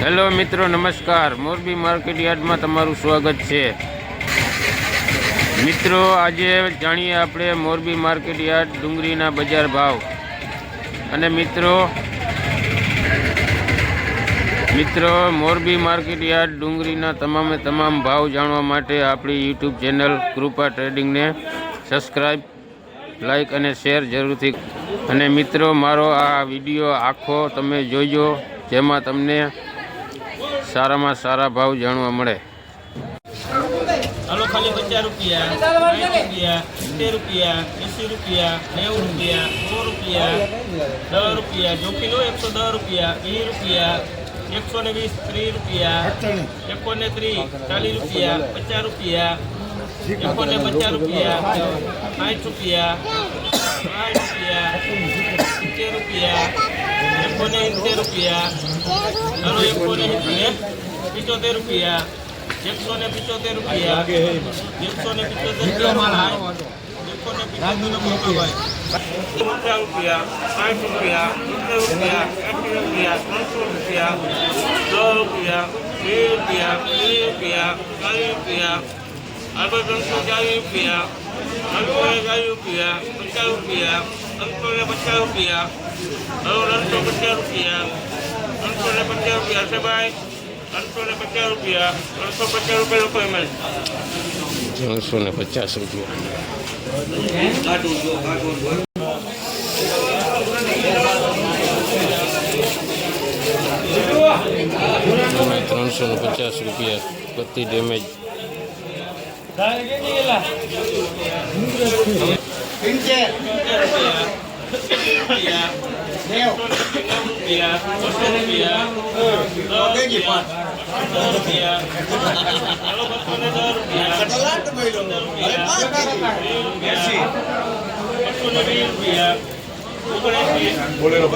Hello મિત્રો, નમસ્કાર. Morbi market યાર્ડમાં તમારું સ્વાગત છે. મિત્રો, આજે જાણીએ આપણે મોરબી માર્કેટ યાર્ડ ડુંગળીના બજાર ભાવ. અને મિત્રો મોરબી માર્કેટ યાર્ડ ડુંગળીના તમામ ભાવ જાણવા માટે આપણી યુટ્યુબ ચેનલ કૃપા ટ્રેડિંગને સબસ્ક્રાઈબ, લાઈક અને શેર જરૂરથી. અને મિત્રો, મારો આ વિડીયો આખો તમે જોઈજો, જેમાં તમને સારામાં સારા ભાવ જાણવા મળે. હાલો, ખાલી 50 રૂપિયા, 60 રૂપિયા, 70 રૂપિયા, 80 રૂપિયા, 90 રૂપિયા, 100 રૂપિયા, 10 રૂપિયા, જો કિલો 110 રૂપિયા, 20 રૂપિયા, 120, 30 રૂપિયા, 130, 40 રૂપિયા, 50 રૂપિયા, 150 રૂપિયા, 60 રૂપિયા, 60 રૂપિયા, 70 રૂપિયા, 180 રૂપિયા, હાલો 175 રૂપિયા, 175 રૂપિયા, 175 રૂપિયા, 50 રૂપિયા, 60 રૂપિયા, 70 રૂપિયા, 80 રૂપિયા, 300 રૂપિયા, 10 રૂપિયા, 20 રૂપિયા, 30 રૂપિયા, આગળ 340 રૂપિયા, 50 રૂપિયા, 350 રૂપિયા, 350 રૂપિયા છે ભાઈ, 350 રૂપિયા, 350 રૂપિયા લોકો એમ 350 રૂપિયા. 350 રૂપિયા પ્રતિ ડેમેજ. બોલેરો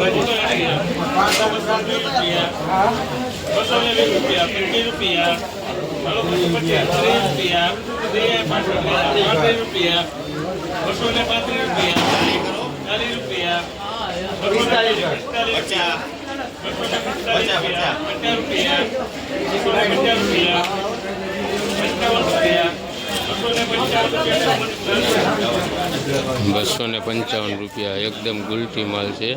₹255 એકદમ ગુલટી માલ છે.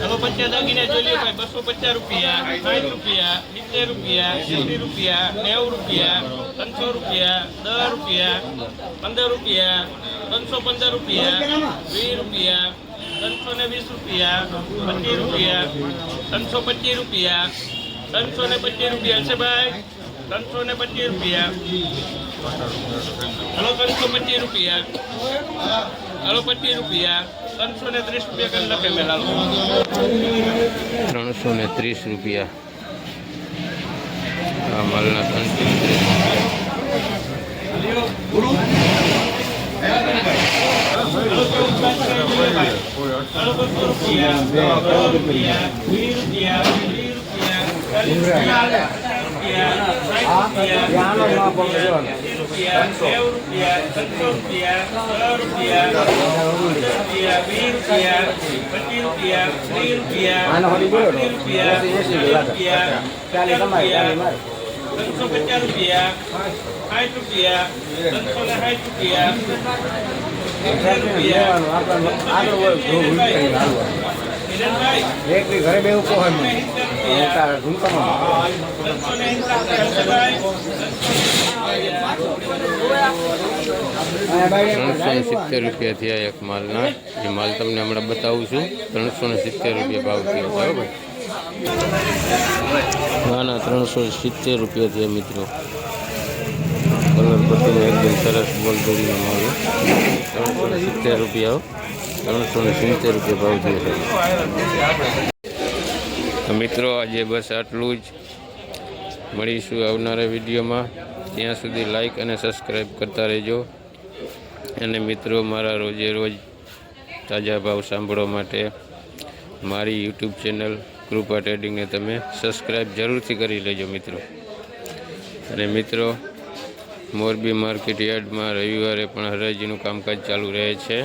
ચાલો 50 દાગીને જોઈ લો ભાઈ. 250 રૂપિયા, 60 રૂપિયા, 70 રૂપિયા, 80 રૂપિયા, 90 રૂપિયા, 300 રૂપિયા, 10 રૂપિયા, 15 રૂપિયા, 315 રૂપિયા, 20 રૂપિયા, 320 રૂપિયા, 25 રૂપિયા, 325 રૂપિયા, 325 રૂપિયા છે ભાઈ, 325 રૂપિયા. હાલો 325 રૂપિયા, હાલો 25 રૂપિયા, 330 રૂપિયા કરી લખે મેં લાલો. 330 રૂપિયા આ માલના 330. ઘરે બેવું કોહન ₹370 થયા એક માલના. એ માલ તમને હમણાં બતાવું છું. 370 રૂપિયા ભાવ થયો છે ભાઈ. ના 370 રૂપિયા થયા મિત્રો. કલર પટ્ટીનો એકદમ સરસ બોલદોરીનો માલ. 370 રૂપિયા, 370 રૂપિયા ભાવ થયો છે મિત્રો. આજે બસ આટલું જ. મળીશું આવનારા વિડીયોમાં. ત્યાં સુધી લાઈક અને સબસ્ક્રાઈબ કરતા રહેજો. અને મિત્રો, મારા રોજે રોજ તાજા ભાવ સાંભળવા માટે મારી યુટ્યુબ ચેનલ કૃપા ટ્રેડિંગને તમે સબસ્ક્રાઈબ જરૂરથી કરી લેજો મિત્રો. અને મિત્રો મોરબી માર્કેટ યાર્ડમાં રવિવારે પણ હરાજીનું કામકાજ ચાલુ રહે છે.